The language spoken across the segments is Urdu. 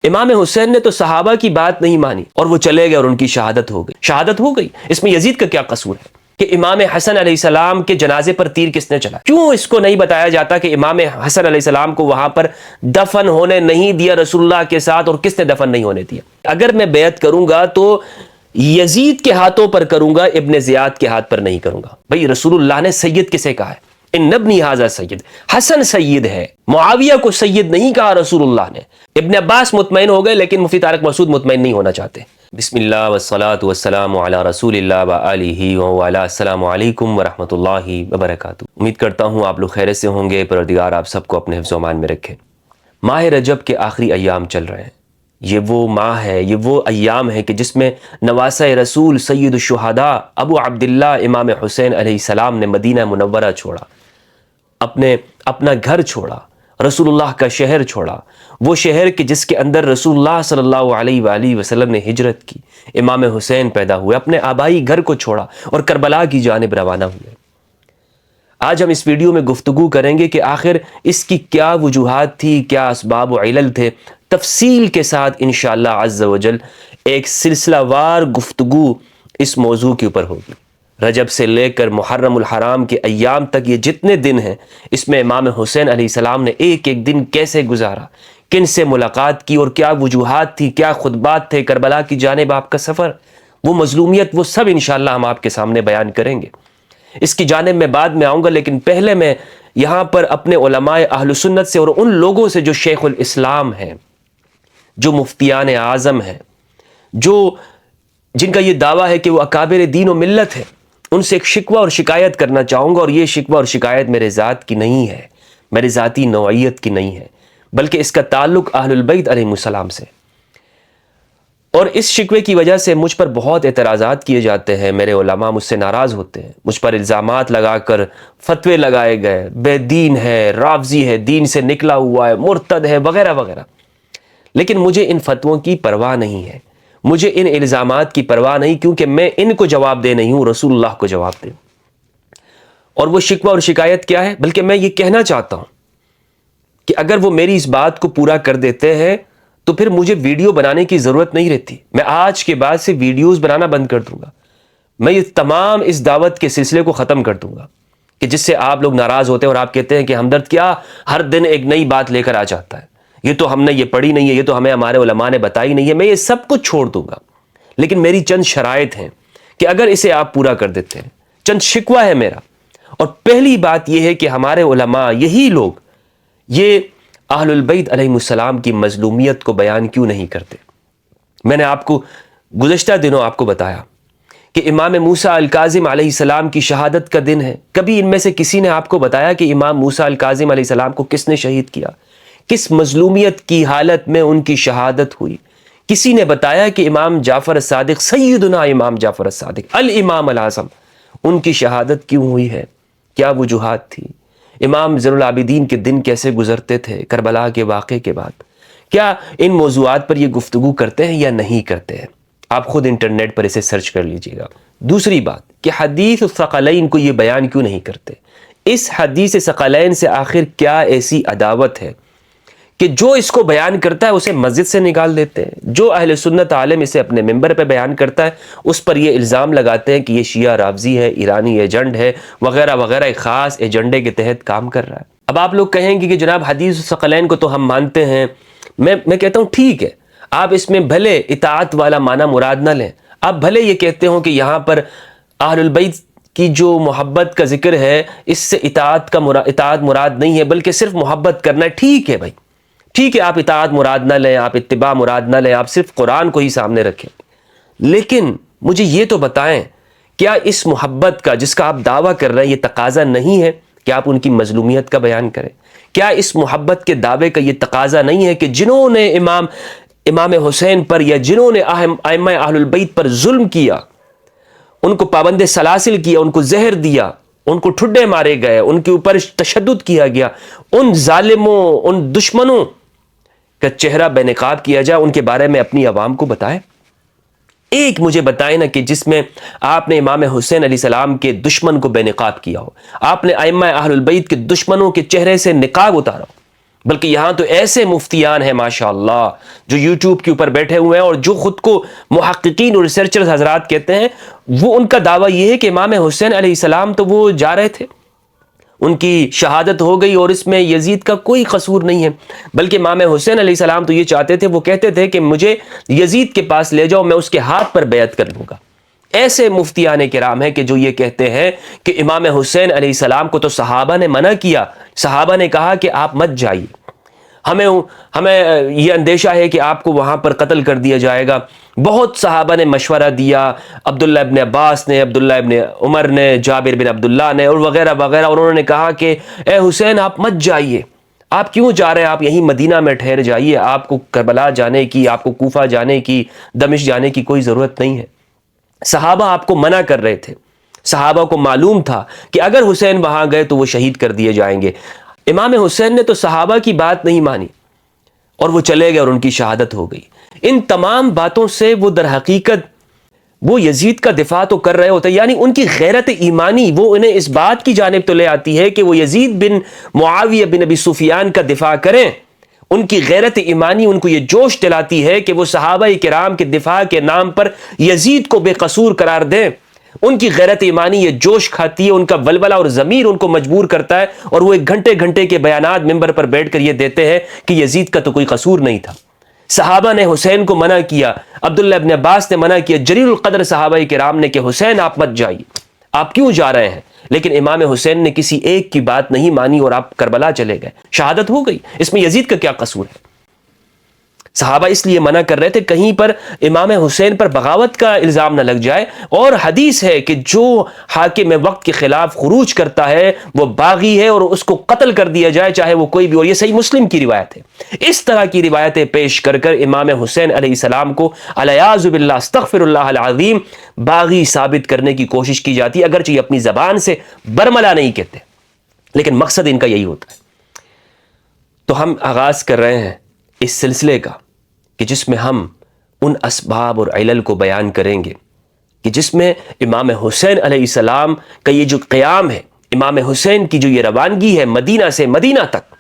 امام حسین نے تو صحابہ کی بات نہیں مانی اور وہ چلے گئے اور ان کی شہادت ہو گئی. شہادت ہو گئی. اس میں یزید کا کیا قصور ہے کہ امام حسن علیہ السلام کے جنازے پر تیر کس نے چلا؟ کیوں اس کو نہیں بتایا جاتا کہ امام حسن علیہ السلام کو وہاں پر دفن ہونے نہیں دیا رسول اللہ کے ساتھ، اور کس نے دفن نہیں ہونے دیا؟ اگر میں بیعت کروں گا تو یزید کے ہاتھوں پر کروں گا، ابن زیاد کے ہاتھ پر نہیں کروں گا. بھئی رسول اللہ نے سید کسے کہا ہے؟ ان ابنی ھذا سید، حسن سید ہے، معاویہ کو سید نہیں کہا رسول اللہ نے. ابن عباس مطمئن ہو گئے لیکن مفتی طارق مسعود مطمئن نہیں ہونا چاہتے. بسم اللہ والصلاة والسلام علی رسول اللہ وآلہ وعلی. السلام علیکم ورحمۃ اللہ وبرکاتہ. امید کرتا ہوں آپ لوگ خیریت سے ہوں گے. پروردگار آپ سب کو اپنے حفظ و امان میں رکھے. ماہ رجب کے آخری ایام چل رہے ہیں. یہ وہ ماہ ہے، یہ وہ ایام ہے کہ جس میں نواسہ رسول سید الشہداء ابو عبداللہ امام حسین علیہ السلام نے مدینہ منورہ چھوڑا، اپنا گھر چھوڑا، رسول اللہ کا شہر چھوڑا، وہ شہر کہ جس کے اندر رسول اللہ صلی اللہ علیہ وآلہ وسلم نے ہجرت کی. امام حسین پیدا ہوئے، اپنے آبائی گھر کو چھوڑا اور کربلا کی جانب روانہ ہوئے. آج ہم اس ویڈیو میں گفتگو کریں گے کہ آخر اس کی کیا وجوہات تھی، کیا اسباب و علل تھے. تفصیل کے ساتھ انشاءاللہ عز و جل ایک سلسلہ وار گفتگو اس موضوع کے اوپر ہوگی. رجب سے لے کر محرم الحرام کے ایام تک یہ جتنے دن ہیں، اس میں امام حسین علیہ السلام نے ایک ایک دن کیسے گزارا، کن سے ملاقات کی اور کیا وجوہات تھی، کیا خطبات تھے، کربلا کی جانب آپ کا سفر، وہ مظلومیت، وہ سب انشاءاللہ ہم آپ کے سامنے بیان کریں گے. اس کی جانب میں بعد میں آؤں گا، لیکن پہلے میں یہاں پر اپنے علماء اہل سنت سے اور ان لوگوں سے جو شیخ الاسلام ہیں، جو مفتیان اعظم ہیں، جن کا یہ دعویٰ ہے کہ وہ اکابر دین و ملت ہے، ان سے ایک شکوہ اور شکایت کرنا چاہوں گا. اور یہ شکوہ اور شکایت میرے ذات کی نہیں ہے، میرے ذاتی نوعیت کی نہیں ہے، بلکہ اس کا تعلق اہل البیت علیہ السلام سے. اور اس شکوے کی وجہ سے مجھ پر بہت اعتراضات کیے جاتے ہیں. میرے علماء مجھ سے ناراض ہوتے ہیں، مجھ پر الزامات لگا کر فتوے لگائے گئے، بے دین ہے، رافضی ہے، دین سے نکلا ہوا ہے، مرتد ہے، وغیرہ وغیرہ. لیکن مجھے ان فتووں کی پرواہ نہیں ہے، مجھے ان الزامات کی پرواہ نہیں، کیونکہ میں ان کو جواب دے نہیں ہوں، رسول اللہ کو جواب دے. اور وہ شکوہ اور شکایت کیا ہے؟ بلکہ میں یہ کہنا چاہتا ہوں کہ اگر وہ میری اس بات کو پورا کر دیتے ہیں تو پھر مجھے ویڈیو بنانے کی ضرورت نہیں رہتی. میں آج کے بعد سے ویڈیوز بنانا بند کر دوں گا. میں یہ تمام اس دعوت کے سلسلے کو ختم کر دوں گا کہ جس سے آپ لوگ ناراض ہوتے ہیں اور آپ کہتے ہیں کہ ہمدرد کیا ہر دن ایک نئی بات لے کر آ جاتا ہے، یہ تو ہم نے یہ پڑھی نہیں ہے، یہ تو ہمیں ہمارے علماء نے بتائی نہیں ہے. میں یہ سب کچھ چھوڑ دوں گا، لیکن میری چند شرائط ہیں کہ اگر اسے آپ پورا کر دیتے ہیں. چند شکوہ ہے میرا. اور پہلی بات یہ ہے کہ ہمارے علماء، یہی لوگ، یہ اہل البیت علیہ السلام کی مظلومیت کو بیان کیوں نہیں کرتے؟ میں نے آپ کو گزشتہ دنوں آپ کو بتایا کہ امام موسیٰ الکاظم علیہ السلام کی شہادت کا دن ہے. کبھی ان میں سے کسی نے آپ کو بتایا کہ امام موسیٰ الکاظم علیہ السلام کو کس نے شہید کیا، کس مظلومیت کی حالت میں ان کی شہادت ہوئی؟ کسی نے بتایا کہ امام جعفر الصادق، سیدنا امام جعفر الصادق الامام الاعظم، ان کی شہادت کیوں ہوئی ہے؟ کیا وجوہات تھی؟ امام زین العابدین کے دن کیسے گزرتے تھے کربلا کے واقعے کے بعد؟ کیا ان موضوعات پر یہ گفتگو کرتے ہیں یا نہیں کرتے ہیں؟ آپ خود انٹرنیٹ پر اسے سرچ کر لیجئے گا. دوسری بات کہ حدیث الثقلین کو یہ بیان کیوں نہیں کرتے؟ اس حدیث ثقلین سے آخر کیا ایسی عداوت ہے کہ جو اس کو بیان کرتا ہے اسے مسجد سے نکال دیتے ہیں، جو اہل سنت عالم اسے اپنے ممبر پہ بیان کرتا ہے اس پر یہ الزام لگاتے ہیں کہ یہ شیعہ رافضی ہے، ایرانی ایجنٹ ہے، وغیرہ وغیرہ، ایک خاص ایجنڈے کے تحت کام کر رہا ہے. اب آپ لوگ کہیں گے کہ جناب حدیث الثقلین کو تو ہم مانتے ہیں. میں کہتا ہوں ٹھیک ہے، آپ اس میں بھلے اطاعت والا معنی مراد نہ لیں، آپ بھلے یہ کہتے ہوں کہ یہاں پر اہل البیت کی جو محبت کا ذکر ہے اس سے اطاعت مراد نہیں ہے بلکہ صرف محبت کرنا ہے. ٹھیک ہے بھائی، ٹھیک ہے، آپ اطاعت مراد نہ لیں، آپ اتباع مراد نہ لیں، آپ صرف قرآن کو ہی سامنے رکھیں. لیکن مجھے یہ تو بتائیں، کیا اس محبت کا جس کا آپ دعویٰ کر رہے ہیں یہ تقاضا نہیں ہے کہ آپ ان کی مظلومیت کا بیان کریں؟ کیا اس محبت کے دعوے کا یہ تقاضا نہیں ہے کہ جنہوں نے امام حسین پر یا جنہوں نے ائمہ اہل البیت پر ظلم کیا، ان کو پابند سلاسل کیا، ان کو زہر دیا، ان کو ٹھڈے مارے گئے، ان کے اوپر تشدد کیا گیا، ان ظالموں، ان دشمنوں کا چہرہ بے نقاب کیا جائے، ان کے بارے میں اپنی عوام کو بتائیں؟ ایک مجھے بتائیں نا کہ جس میں آپ نے امام حسین علیہ السلام کے دشمن کو بے نقاب کیا ہو، آپ نے ائمہ اہل البیت کے دشمنوں کے چہرے سے نقاب اتارا ہو. بلکہ یہاں تو ایسے مفتیان ہیں ماشاءاللہ جو یوٹیوب کے اوپر بیٹھے ہوئے ہیں اور جو خود کو محققین اور ریسرچرز حضرات کہتے ہیں، وہ ان کا دعویٰ یہ ہے کہ امام حسین علیہ السلام تو وہ جا رہے تھے، ان کی شہادت ہو گئی اور اس میں یزید کا کوئی قصور نہیں ہے، بلکہ امام حسین علیہ السلام تو یہ چاہتے تھے، وہ کہتے تھے کہ مجھے یزید کے پاس لے جاؤ، میں اس کے ہاتھ پر بیعت کر لوں گا۔ ایسے مفتیان کرام ہیں کہ جو یہ کہتے ہیں کہ امام حسین علیہ السلام کو تو صحابہ نے منع کیا، صحابہ نے کہا کہ آپ مت جائیے، ہمیں یہ اندیشہ ہے کہ آپ کو وہاں پر قتل کر دیا جائے گا۔ بہت صحابہ نے مشورہ دیا، عبداللہ ابن عباس نے، عبداللہ ابن عمر نے، جابر بن عبداللہ نے اور وغیرہ وغیرہ، اور انہوں نے کہا کہ اے حسین آپ مت جائیے، آپ کیوں جا رہے ہیں، آپ یہیں مدینہ میں ٹھہر جائیے، آپ کو کربلا جانے کی، آپ کو کوفہ جانے کی، دمشق جانے کی کوئی ضرورت نہیں ہے۔ صحابہ آپ کو منع کر رہے تھے، صحابہ کو معلوم تھا کہ اگر حسین وہاں گئے تو وہ شہید کر دیے جائیں گے۔ امام حسین نے تو صحابہ کی بات نہیں مانی اور وہ چلے گئے اور ان کی شہادت ہو گئی۔ ان تمام باتوں سے وہ در حقیقت وہ یزید کا دفاع تو کر رہے ہوتے ہیں، یعنی ان کی غیرت ایمانی وہ انہیں اس بات کی جانب تو لے آتی ہے کہ وہ یزید بن معاویہ بن ابی سفیان کا دفاع کریں۔ ان کی غیرت ایمانی ان کو یہ جوش دلاتی ہے کہ وہ صحابہ کرام کے دفاع کے نام پر یزید کو بے قصور قرار دیں۔ ان کی غیرت ایمانی یہ جوش کھاتی ہے، ان کا ولولہ اور ضمیر ان کو مجبور کرتا ہے، اور وہ ایک گھنٹے گھنٹے کے بیانات ممبر پر بیٹھ کر یہ دیتے ہیں کہ یزید کا تو کوئی قصور نہیں تھا۔ صحابہ نے حسین کو منع کیا، عبداللہ ابن عباس نے منع کیا، جلیل القدر صحابہ کرام نے کہ حسین آپ مت جائیے، آپ کیوں جا رہے ہیں؟ لیکن امام حسین نے کسی ایک کی بات نہیں مانی اور آپ کربلا چلے گئے، شہادت ہو گئی۔ اس میں یزید کا کیا قصور ہے؟ صحابہ اس لیے منع کر رہے تھے کہیں پر امام حسین پر بغاوت کا الزام نہ لگ جائے، اور حدیث ہے کہ جو حاکم وقت کے خلاف خروج کرتا ہے وہ باغی ہے اور اس کو قتل کر دیا جائے چاہے وہ کوئی بھی، اور یہ صحیح مسلم کی روایت ہے۔ اس طرح کی روایتیں پیش کر کر امام حسین علیہ السلام کو الیاذ باللہ استغفر اللہ العظیم باغی ثابت کرنے کی کوشش کی جاتی ہے، اگرچہ یہ اپنی زبان سے برملا نہیں کہتے، لیکن مقصد ان کا یہی ہوتا ہے۔ تو ہم آغاز کر رہے ہیں اس سلسلے کا کہ جس میں ہم ان اسباب اور علل کو بیان کریں گے کہ جس میں امام حسین علیہ السلام کا یہ جو قیام ہے، امام حسین کی جو یہ روانگی ہے مدینہ سے مدینہ تک،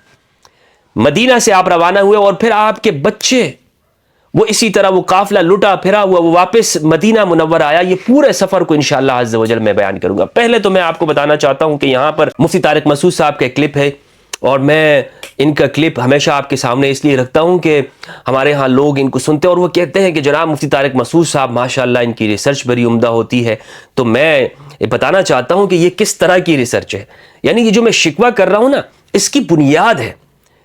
مدینہ سے آپ روانہ ہوئے اور پھر آپ کے بچے وہ اسی طرح وہ قافلہ لٹا پھرا ہوا وہ واپس مدینہ منورہ آیا، یہ پورے سفر کو انشاءاللہ عز و جل میں بیان کروں گا۔ پہلے تو میں آپ کو بتانا چاہتا ہوں کہ یہاں پر مفتی طارق مسعود صاحب کا ایک کلپ ہے، اور میں ان کا کلپ ہمیشہ آپ کے سامنے اس لیے رکھتا ہوں کہ ہمارے ہاں لوگ ان کو سنتے ہیں اور وہ کہتے ہیں کہ جناب مفتی طارق مسعود صاحب ماشاءاللہ ان کی ریسرچ بڑی عمدہ ہوتی ہے۔ تو میں بتانا چاہتا ہوں کہ یہ کس طرح کی ریسرچ ہے، یعنی یہ جو میں شکوہ کر رہا ہوں نا اس کی بنیاد ہے،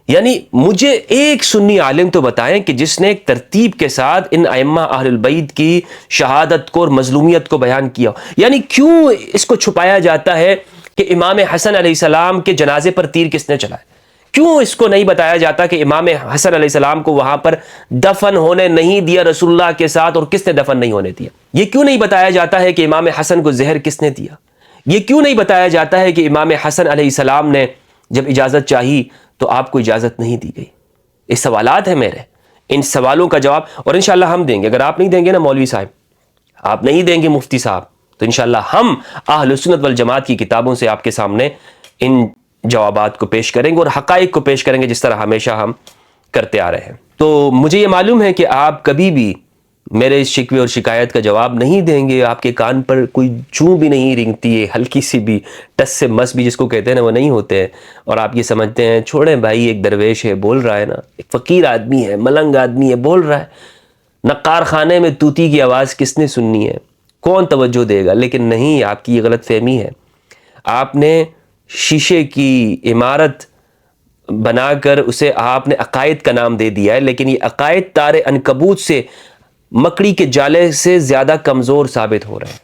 یعنی مجھے ایک سنی عالم تو بتائیں کہ جس نے ایک ترتیب کے ساتھ ان ائمہ اہل البیت کی شہادت کو اور مظلومیت کو بیان کیا ہو۔ یعنی کیوں اس کو چھپایا جاتا ہے کہ امام حسن علیہ السلام کے جنازے پر تیر کس نے چلائے؟ کیوں اس کو نہیں بتایا جاتا کہ امام حسن علیہ السلام کو وہاں پر دفن ہونے نہیں دیا رسول اللہ کے ساتھ، اور کس نے دفن نہیں ہونے دیا؟ یہ کیوں نہیں بتایا جاتا ہے کہ امام حسن کو زہر کس نے دیا؟ یہ کیوں نہیں بتایا جاتا ہے کہ امام حسن علیہ السلام نے جب اجازت چاہی تو آپ کو اجازت نہیں دی گئی؟ یہ سوالات ہیں میرے، ان سوالوں کا جواب اور انشاءاللہ ہم دیں گے۔ اگر آپ نہیں دیں گے نا مولوی صاحب، آپ نہیں دیں گے مفتی صاحب، تو انشاءاللہ ہم اہل سنت والجماعت کی کتابوں سے آپ کے سامنے ان جوابات کو پیش کریں گے اور حقائق کو پیش کریں گے جس طرح ہمیشہ ہم کرتے آ رہے ہیں۔ تو مجھے یہ معلوم ہے کہ آپ کبھی بھی میرے اس شکوے اور شکایت کا جواب نہیں دیں گے، آپ کے کان پر کوئی جوں بھی نہیں رینگتی ہے، ہلکی سی بھی ٹس سے مس بھی جس کو کہتے ہیں نا وہ نہیں ہوتے ہیں، اور آپ یہ سمجھتے ہیں چھوڑیں بھائی ایک درویش ہے بول رہا ہے نا، ایک فقیر آدمی ہے، ملنگ آدمی ہے بول رہا ہے، نقار خانے میں طوطی کی آواز کس نے سننی ہے، کون توجہ دے گا؟ لیکن نہیں، آپ کی یہ غلط فہمی ہے۔ آپ نے شیشے کی عمارت بنا کر اسے آپ نے عقائد کا نام دے دیا ہے، لیکن یہ عقائد تار عنکبوت سے، مکڑی کے جالے سے زیادہ کمزور ثابت ہو رہے ہیں۔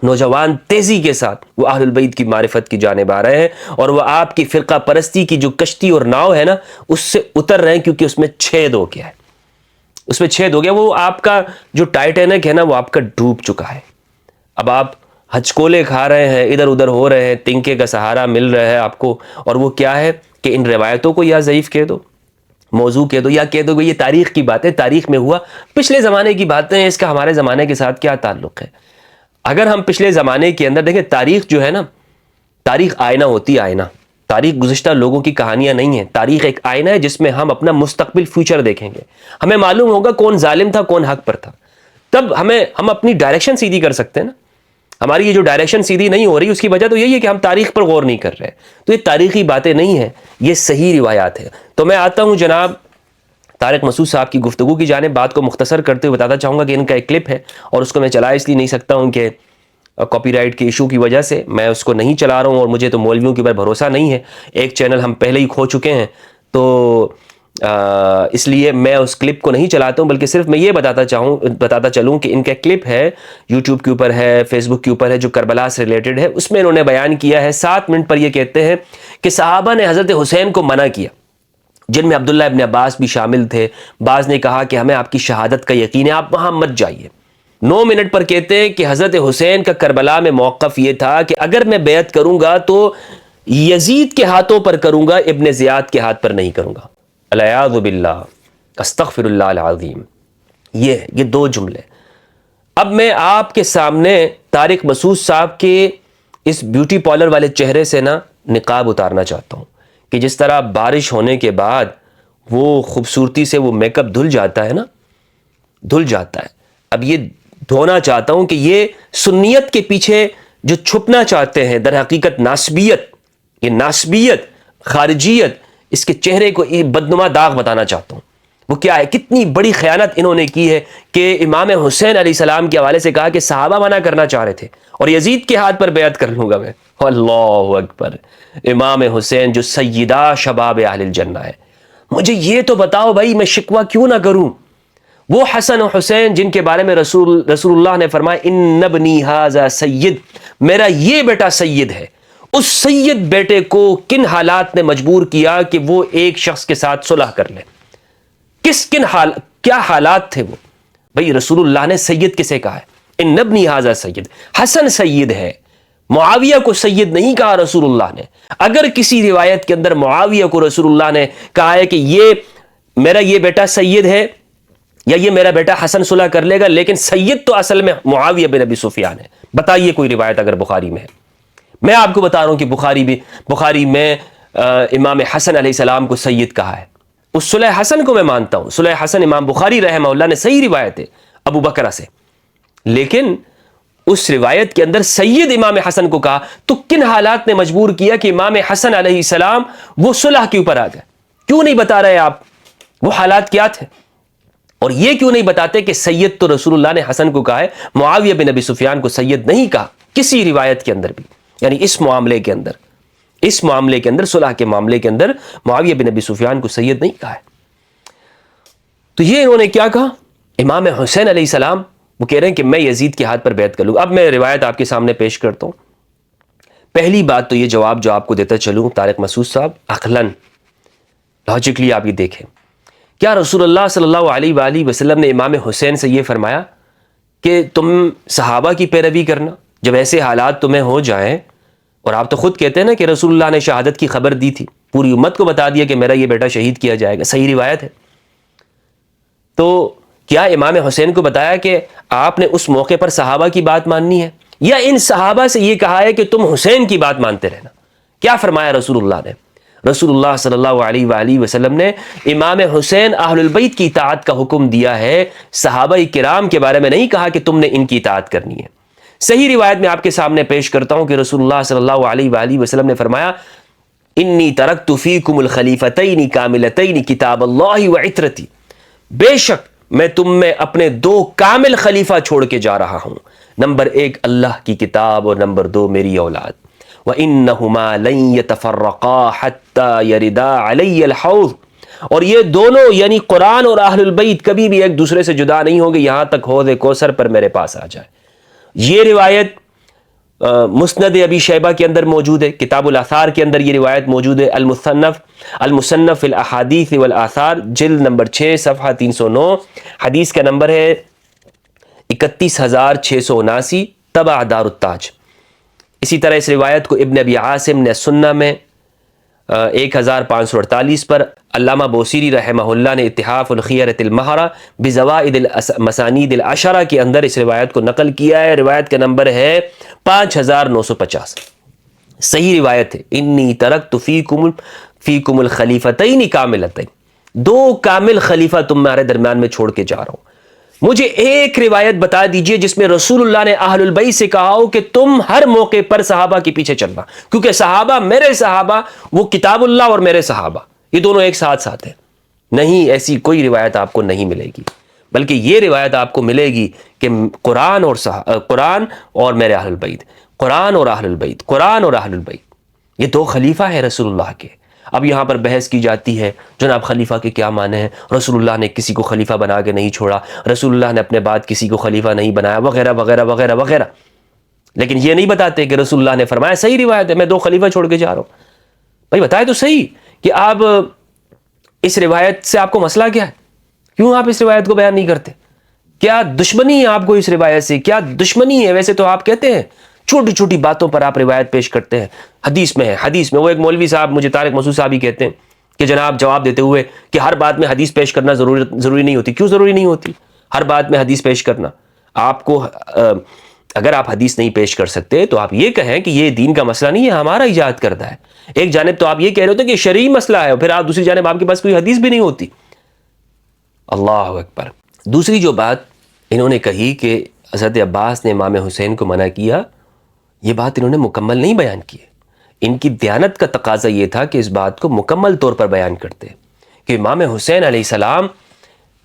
نوجوان تیزی کے ساتھ وہ اہل البیت کی معرفت کی جانب آ رہے ہیں، اور وہ آپ کی فرقہ پرستی کی جو کشتی اور ناؤ ہے نا اس سے اتر رہے ہیں، کیونکہ اس میں چھید ہو گیا ہے، اس میں چھید ہو گیا۔ وہ آپ کا جو ٹائٹینک ہے نا وہ آپ کا ڈوب چکا ہے۔ اب آپ ہچکولے کھا رہے ہیں، ادھر ادھر ہو رہے ہیں، تنکے کا سہارا مل رہا ہے آپ کو، اور وہ کیا ہے کہ ان روایتوں کو یا ضعیف کہہ دو، موضوع کہہ دو، یا کہہ دو کہ یہ تاریخ کی باتیں، تاریخ میں ہوا، پچھلے زمانے کی باتیں ہیں، اس کا ہمارے زمانے کے ساتھ کیا تعلق ہے؟ اگر ہم پچھلے زمانے کے اندر دیکھیں، تاریخ جو ہے نا، تاریخ آئینہ ہوتی ہے، آئینہ، تاریخ گزشتہ لوگوں کی کہانیاں نہیں ہیں. تاریخ ایک آئینہ ہے جس میں ہم اپنا مستقبل فیوچر دیکھیں گے. ہمیں معلوم ہوگا کون ظالم تھا کون حق پر تھا, تب ہم اپنی ڈائریکشن سیدھی کر سکتے ہیں نا. ہماری یہ جو ڈائریکشن سیدھی نہیں ہو رہی اس کی وجہ تو یہی ہے کہ ہم تاریخ پر غور نہیں کر رہے. تو یہ تاریخی باتیں نہیں ہیں, یہ صحیح روایات ہیں. تو میں آتا ہوں جناب طارق مسعود صاحب کی گفتگو کی جانب. بات کو مختصر کرتے ہوئے بتاتا چاہوں گا کہ ان کا ایک کلپ ہے اور اس کو میں چلا اس لیے نہیں سکتا ہوں کہ کاپی رائٹ کے ایشو کی وجہ سے میں اس کو نہیں چلا رہا ہوں, اور مجھے تو مولویوں کے اوپر بھروسہ نہیں ہے. ایک چینل ہم پہلے ہی کھو چکے ہیں, تو اس لیے میں اس کلپ کو نہیں چلاتا ہوں, بلکہ صرف میں یہ بتاتا چلوں کہ ان کا کلپ ہے, یوٹیوب کے اوپر ہے, فیس بک کے اوپر ہے, جو کربلا سے ریلیٹڈ ہے. اس میں انہوں نے بیان کیا ہے 7 منٹ پر. یہ کہتے ہیں کہ صحابہ نے حضرت حسین کو منع کیا, جن میں عبداللہ ابن عباس بھی شامل تھے. بعض نے کہا کہ ہمیں آپ کی شہادت کا یقین ہے, آپ وہاں مت جائیے. 9 منٹ پر کہتے ہیں کہ حضرت حسین کا کربلا میں موقف یہ تھا کہ اگر میں بیعت کروں گا تو یزید کے ہاتھوں پر کروں گا, ابن زیاد کے ہاتھ پر نہیں کروں گا. الیاذ باللہ, استغفر اللہ العظیم. یہ 2 جملے. اب میں آپ کے سامنے طارق مسعود صاحب کے اس بیوٹی پارلر والے چہرے سے نا نقاب اتارنا چاہتا ہوں کہ جس طرح بارش ہونے کے بعد وہ خوبصورتی سے وہ میک اپ دھل جاتا ہے نا, دھل جاتا ہے. اب یہ دھونا چاہتا ہوں کہ یہ سنیت کے پیچھے جو چھپنا چاہتے ہیں در حقیقت ناسبیت, یہ ناسبیت, خارجیت, اس کے چہرے کو بدنما داغ بتانا چاہتا ہوں. وہ کیا ہے, کتنی بڑی خیانت انہوں نے کی ہے کہ امام حسین علیہ السلام کے حوالے سے کہا کہ صحابہ منع کرنا چاہ رہے تھے اور یزید کے ہاتھ پر بیعت کر لوں گا میں. اللہ اکبر. امام حسین جو سیدہ شباب اہل الجنہ ہے. مجھے یہ تو بتاؤ بھائی, میں شکوہ کیوں نہ کروں. وہ حسن و حسین جن کے بارے میں رسول اللہ نے فرمایا ان ابنی ھذا سید, میرا یہ بیٹا سید ہے. اس سید بیٹے کو کن حالات نے مجبور کیا کہ وہ ایک شخص کے ساتھ صلح کر لے؟ کیا حالات تھے وہ؟ بھئی رسول اللہ نے سید کسے کہا ہے؟ ان ابنی ھذا سید. حسن سید ہے, معاویہ کو سید نہیں کہا رسول اللہ نے. اگر کسی روایت کے اندر معاویہ کو رسول اللہ نے کہا ہے کہ یہ میرا یہ بیٹا سید ہے یا یہ میرا بیٹا حسن صلح کر لے گا, لیکن سید تو اصل میں معاویہ بن ابی سفیان ہے. بتائیے کوئی روایت اگر بخاری میں ہے. میں آپ کو بتا رہا ہوں کہ بخاری میں امام حسن علیہ السلام کو سید کہا ہے. اس صلح حسن کو میں مانتا ہوں, صلح حسن امام بخاری رحمہ اللہ نے صحیح روایت ہے ابو بکرہ سے, لیکن اس روایت کے اندر سید امام حسن کو کہا تو کن حالات نے مجبور کیا کہ امام حسن علیہ السلام وہ صلح کے اوپر آ جائے؟ کیوں نہیں بتا رہے آپ وہ حالات کیا تھے؟ اور یہ کیوں نہیں بتاتے کہ سید تو رسول اللہ نے حسن کو کہا ہے, معاویہ بن ابی سفیان کو سید نہیں کہا کسی روایت کے اندر بھی. یعنی اس معاملے کے اندر صلح کے معاملے کے اندر معاویہ بن ابی سفیان کو سید نہیں کہا ہے. تو یہ انہوں نے کیا کہا؟ امام حسین علیہ السلام وہ کہہ رہے ہیں کہ میں یزید کے ہاتھ پر بیعت کر لوں. اب میں روایت آپ کے سامنے پیش کرتا ہوں. پہلی بات تو یہ جواب جو آپ کو دیتا چلوں طارق مسعود صاحب, عقلاً لاجکلی آپ یہ دیکھیں, کیا رسول اللہ صلی اللہ علیہ وآلہ وسلم نے امام حسین سے یہ فرمایا کہ تم صحابہ کی پیروی کرنا جب ایسے حالات تمہیں ہو جائیں؟ اور آپ تو خود کہتے ہیں نا کہ رسول اللہ نے شہادت کی خبر دی تھی, پوری امت کو بتا دیا کہ میرا یہ بیٹا شہید کیا جائے گا, صحیح روایت ہے. تو کیا امام حسین کو بتایا کہ آپ نے اس موقع پر صحابہ کی بات ماننی ہے, یا ان صحابہ سے یہ کہا ہے کہ تم حسین کی بات مانتے رہنا؟ کیا فرمایا رسول اللہ نے؟ رسول اللہ صلی اللہ علیہ وآلہ وسلم نے امام حسین اہل البیت کی اطاعت کا حکم دیا ہے, صحابہ کرام کے بارے میں نہیں کہا کہ تم نے ان کی اطاعت کرنی ہے. صحیح روایت میں آپ کے سامنے پیش کرتا ہوں کہ رسول اللہ صلی اللہ علیہ وآلہ وسلم نے فرمایا انی ترکت فیکم الخلیفتین کاملتین کتاب اللہ وعترتی, بے شک میں تم میں اپنے 2 کامل خلیفہ چھوڑ کے جا رہا ہوں, نمبر 1 اللہ کی کتاب اور نمبر 2 میری اولاد. وَإِنَّهُمَا لَن يَتَفَرَّقَا حَتَّى يَرِدَا عَلَيَّ الْحَوْض, اور یہ دونوں یعنی قرآن اور اہل البیت کبھی بھی ایک دوسرے سے جدا نہیں ہوں گے یہاں تک حوض کوثر پر میرے پاس آ جائے. یہ روایت مسند ابی شیبہ کے اندر موجود ہے, کتاب الاثار کے اندر یہ روایت موجود ہے, المصنف فی الاحادیث والآثار جلد نمبر 6 صفحہ 309, حدیث کا نمبر ہے 31679 تبع دار التاج. اسی طرح اس روایت کو ابن ابی عاصم نے سنہ میں 1548 پر, علامہ بوصیری رحمہ اللہ نے اتحاف الخیرۃ المہرہ بزوائد المسانید العشرہ کے اندر اس روایت کو نقل کیا ہے. روایت کا نمبر ہے 5950. صحیح روایت ہے، انی ترکت فیکم الخلیفتین کاملتین، 2 کامل خلیفہ تمہارے درمیان میں چھوڑ کے جا رہا ہوں۔ مجھے ایک روایت بتا دیجئے جس میں رسول اللہ نے اہل البیت سے کہا ہو کہ تم ہر موقع پر صحابہ کے پیچھے چلنا، کیونکہ صحابہ میرے صحابہ، وہ کتاب اللہ اور میرے صحابہ، یہ دونوں ایک ساتھ ساتھ ہیں۔ نہیں، ایسی کوئی روایت آپ کو نہیں ملے گی، بلکہ یہ روایت آپ کو ملے گی کہ قرآن اور میرے اہل البیت، قرآن اور اہل البیت، قرآن اور اہل البیت، یہ 2 خلیفہ ہیں رسول اللہ کے۔ اب یہاں پر بحث کی جاتی ہے جناب خلیفہ کے کیا معنی ہیں، رسول اللہ نے کسی کو خلیفہ بنا کے نہیں چھوڑا، رسول اللہ نے اپنے بعد کسی کو خلیفہ نہیں بنایا، وغیرہ وغیرہ وغیرہ وغیرہ، لیکن یہ نہیں بتاتے کہ رسول اللہ نے فرمایا، صحیح روایت ہے، میں 2 خلیفہ چھوڑ کے جا رہا ہوں۔ بھائی بتائے تو صحیح کہ آپ اس روایت سے آپ کو مسئلہ کیا ہے، کیوں آپ اس روایت کو بیان نہیں کرتے؟ کیا دشمنی ہے آپ کو اس روایت سے؟ کیا دشمنی ہے؟ ویسے تو آپ کہتے ہیں چھوٹی چھوٹی باتوں پر آپ روایت پیش کرتے ہیں، حدیث میں ہے، حدیث میں۔ وہ ایک مولوی صاحب، مجھے طارق مسعود صاحب ہی کہتے ہیں کہ جناب جواب دیتے ہوئے کہ ہر بات میں حدیث پیش کرنا ضروری نہیں ہوتی۔ کیوں ضروری نہیں ہوتی ہر بات میں حدیث پیش کرنا؟ آپ کو اگر آپ حدیث نہیں پیش کر سکتے تو آپ یہ کہیں کہ یہ دین کا مسئلہ نہیں ہے، ہمارا ایجاد کردہ ہے۔ ایک جانب تو آپ یہ کہہ رہے ہوتے کہ شرعی مسئلہ ہے، اور پھر آپ دوسری جانب آپ کے پاس کوئی حدیث بھی نہیں ہوتی۔ اللہ اکبر۔ دوسری جو بات انہوں نے کہی کہ حضرت عباس نے امام حسین کو منع کیا، یہ بات انہوں نے مکمل نہیں بیان کی ہے۔ ان کی دیانت کا تقاضا یہ تھا کہ اس بات کو مکمل طور پر بیان کرتے کہ امام حسین علیہ السلام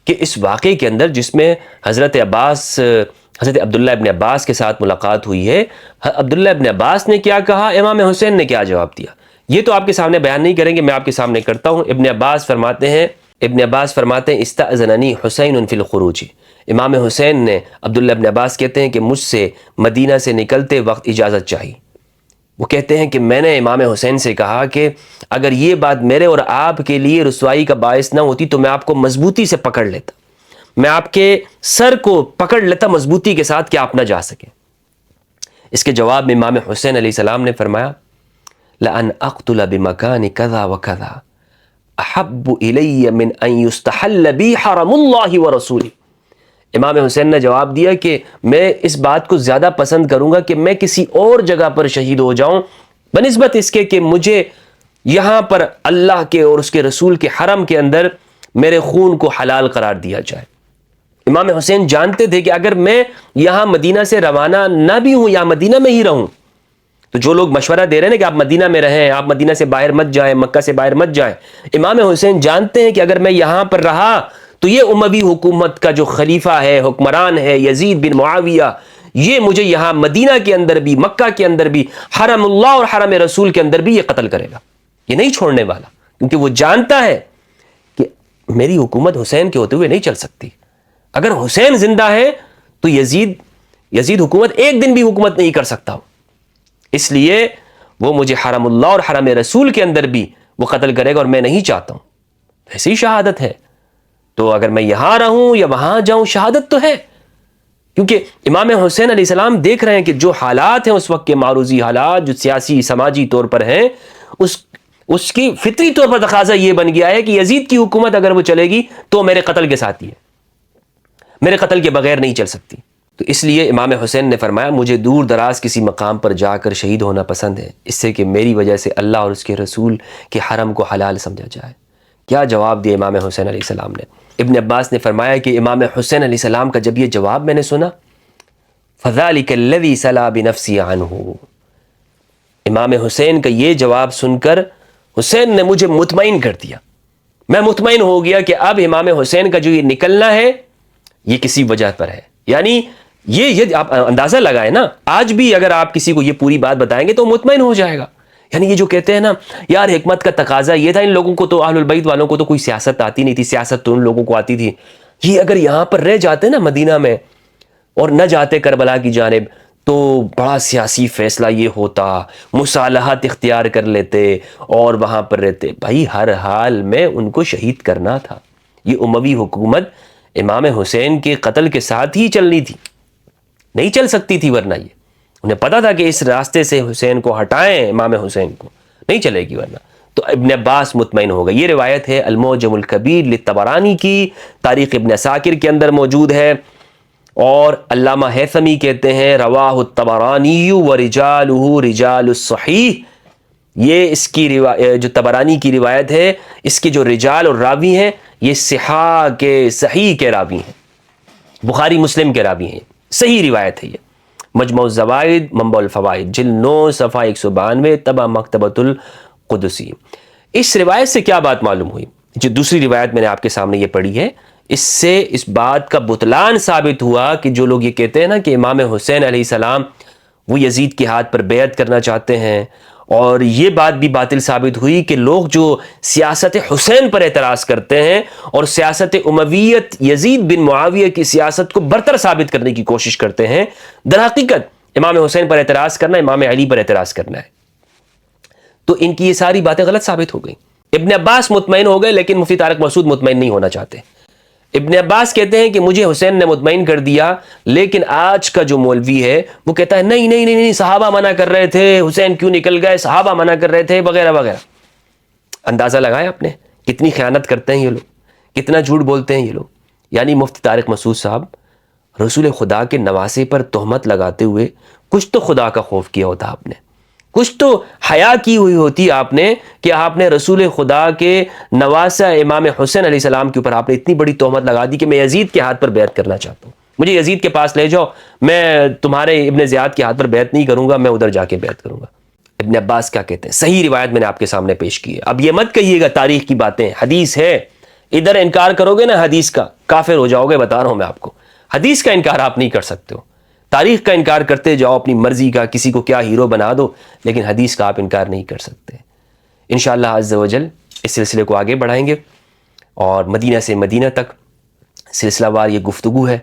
کے اس واقعے کے اندر جس میں حضرت عبداللہ ابن عباس کے ساتھ ملاقات ہوئی ہے، عبداللہ ابن عباس نے کیا کہا، امام حسین نے کیا جواب دیا، یہ تو آپ کے سامنے بیان نہیں کریں گے، میں آپ کے سامنے کرتا ہوں۔ ابن عباس فرماتے ہیں استأذننی حسین فی الخروج، امام حسین نے، عبداللہ ابن عباس کہتے ہیں کہ مجھ سے مدینہ سے نکلتے وقت اجازت چاہی۔ وہ کہتے ہیں کہ میں نے امام حسین سے کہا کہ اگر یہ بات میرے اور آپ کے لیے رسوائی کا باعث نہ ہوتی تو میں آپ کو مضبوطی سے پکڑ لیتا، میں آپ کے سر کو پکڑ لیتا مضبوطی کے ساتھ کہ آپ نہ جا سکیں۔ اس کے جواب میں امام حسین علیہ السلام نے فرمایا لَأَنْ أَقْتُلَ بِمَكَانِ كَذَا وَكَذَا أَحَبُّ إِلَيَّ مِنْ أَنْ يُسْتَحَلَّ بِي حَرَمُ اللَّهِ وَرَسُولِهِ۔ امام حسین نے جواب دیا کہ میں اس بات کو زیادہ پسند کروں گا کہ میں کسی اور جگہ پر شہید ہو جاؤں بنسبت اس کے کہ مجھے یہاں پر اللہ کے اور اس کے رسول کے حرم کے اندر میرے خون کو حلال قرار دیا جائے۔ امام حسین جانتے تھے کہ اگر میں یہاں مدینہ سے روانہ نہ بھی ہوں یا مدینہ میں ہی رہوں، تو جو لوگ مشورہ دے رہے ہیں کہ آپ مدینہ میں رہیں، آپ مدینہ سے باہر مت جائیں، مکہ سے باہر مت جائیں، امام حسین جانتے ہیں کہ اگر میں یہاں پر رہا تو یہ اموی حکومت کا جو خلیفہ ہے، حکمران ہے، یزید بن معاویہ، یہ مجھے یہاں مدینہ کے اندر بھی، مکہ کے اندر بھی، حرم اللہ اور حرم رسول کے اندر بھی یہ قتل کرے گا، یہ نہیں چھوڑنے والا، کیونکہ وہ جانتا ہے کہ میری حکومت حسین کے ہوتے ہوئے نہیں چل سکتی۔ اگر حسین زندہ ہے تو یزید حکومت ایک دن بھی حکومت نہیں کر سکتا، اس لیے وہ مجھے حرم اللہ اور حرم رسول کے اندر بھی وہ قتل کرے گا، اور میں نہیں چاہتا ہوں۔ ایسی شہادت ہے، تو اگر میں یہاں رہوں یا وہاں جاؤں شہادت تو ہے، کیونکہ امام حسین علیہ السلام دیکھ رہے ہیں کہ جو حالات ہیں اس وقت کے معروضی حالات جو سیاسی سماجی طور پر ہیں، اس کی فطری طور پر تقاضا یہ بن گیا ہے کہ یزید کی حکومت اگر وہ چلے گی تو میرے قتل کے ساتھ ہی ہے، میرے قتل کے بغیر نہیں چل سکتی۔ تو اس لیے امام حسین نے فرمایا مجھے دور دراز کسی مقام پر جا کر شہید ہونا پسند ہے، اس سے کہ میری وجہ سے اللہ اور اس کے رسول کے حرم کو حلال سمجھا جائے۔ کیا جواب دیا امام حسین علیہ السلام نے؟ ابن عباس نے فرمایا کہ امام حسین علیہ السلام کا جب یہ جواب میں نے سنا، فَذَلِكَ الَّذِي سَلَا بِنَفْسِي عَنْهُ، امام حسین کا یہ جواب سن کر حسین نے مجھے مطمئن کر دیا، میں مطمئن ہو گیا کہ اب امام حسین کا جو یہ نکلنا ہے یہ کسی وجہ پر ہے۔ یعنی یہ آپ اندازہ لگائیں نا، آج بھی اگر آپ کسی کو یہ پوری بات بتائیں گے تو مطمئن ہو جائے گا۔ یعنی یہ جو کہتے ہیں نا یار حکمت کا تقاضا یہ تھا، ان لوگوں کو تو اہل البیت والوں کو تو کوئی سیاست آتی نہیں تھی، سیاست تو ان لوگوں کو آتی تھی، یہ اگر یہاں پر رہ جاتے نا مدینہ میں اور نہ جاتے کربلا کی جانب تو بڑا سیاسی فیصلہ یہ ہوتا، مصالحت اختیار کر لیتے اور وہاں پر رہتے۔ بھائی ہر حال میں ان کو شہید کرنا تھا، یہ اموی حکومت امام حسین کے قتل کے ساتھ ہی چلنی تھی، نہیں چل سکتی تھی، ورنہ یہ انہیں پتا تھا کہ اس راستے سے حسین کو ہٹائیں، امام حسین کو نہیں چلے گی ورنہ۔ تو ابن عباس مطمئن ہو گئے۔ یہ روایت ہے المعجم الکبیر للطبرانی کی، تاریخ ابن عساکر کے اندر موجود ہے، اور علامہ ہیثمی کہتے ہیں رواہ الطبرانی و رجالہ رجال الصحیح، یہ اس کی جو طبرانی کی روایت ہے، اس کے جو رجال اور راوی ہیں یہ صحاح کے صحیح کے راوی ہیں، بخاری مسلم کے راوی ہیں، صحیح روایت ہے یہ۔ مجموع الزوائد منبع الفوائد جلد 9 صفحہ 192 طبع مکتبۃ القدسی۔ اس روایت سے کیا بات معلوم ہوئی؟ جو دوسری روایت میں نے آپ کے سامنے یہ پڑھی ہے، اس سے اس بات کا بطلان ثابت ہوا کہ جو لوگ یہ کہتے ہیں نا کہ امام حسین علیہ السلام وہ یزید کے ہاتھ پر بیعت کرنا چاہتے ہیں، اور یہ بات بھی باطل ثابت ہوئی کہ لوگ جو سیاست حسین پر اعتراض کرتے ہیں اور سیاست امویت یزید بن معاویہ کی سیاست کو برتر ثابت کرنے کی کوشش کرتے ہیں، در حقیقت امام حسین پر اعتراض کرنا امام علی پر اعتراض کرنا ہے۔ تو ان کی یہ ساری باتیں غلط ثابت ہو گئیں۔ ابن عباس مطمئن ہو گئے، لیکن مفتی طارق مسعود مطمئن نہیں ہونا چاہتے۔ ابن عباس کہتے ہیں کہ مجھے حسین نے مطمئن کر دیا، لیکن آج کا جو مولوی ہے وہ کہتا ہے نہیں نہیں نہیں نہیں، صحابہ منع کر رہے تھے، حسین کیوں نکل گئے، صحابہ منع کر رہے تھے، وغیرہ وغیرہ۔ اندازہ لگایا آپ نے کتنی خیانت کرتے ہیں یہ لوگ، کتنا جھوٹ بولتے ہیں یہ لوگ۔ یعنی مفتی طارق مسعود صاحب رسول خدا کے نواسے پر تہمت لگاتے ہوئے کچھ تو خدا کا خوف کیا ہوتا آپ نے، کچھ تو حیا کی ہوئی ہوتی آپ نے کہ آپ نے رسول خدا کے نواسہ امام حسین علیہ السلام کے اوپر آپ نے اتنی بڑی تہمت لگا دی کہ میں یزید کے ہاتھ پر بیعت کرنا چاہتا ہوں، مجھے یزید کے پاس لے جاؤ، میں تمہارے ابن زیاد کے ہاتھ پر بیعت نہیں کروں گا، میں ادھر جا کے بیعت کروں گا۔ ابن عباس کیا کہتے ہیں؟ صحیح روایت میں نے آپ کے سامنے پیش کی ہے۔ اب یہ مت کہیے گا تاریخ کی باتیں، حدیث ہے، ادھر انکار کرو گے نا حدیث کا کافر ہو جاؤ گے، بتا رہا ہوں میں آپ کو۔ حدیث کا انکار آپ نہیں کر سکتے ہو، تاریخ کا انکار کرتے جاؤ اپنی مرضی کا، کسی کو کیا ہیرو بنا دو، لیکن حدیث کا آپ انکار نہیں کر سکتے۔ انشاءاللہ عز و جل اس سلسلے کو آگے بڑھائیں گے، اور مدینہ سے مدینہ تک سلسلہ وار یہ گفتگو ہے،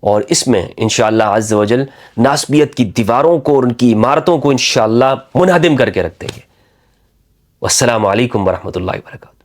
اور اس میں انشاءاللہ عز و جل ناسبیت کی دیواروں کو اور ان کی عمارتوں کو انشاءاللہ منہدم کر کے رکھ دیں گے۔ والسلام علیکم ورحمۃ اللہ وبرکاتہ۔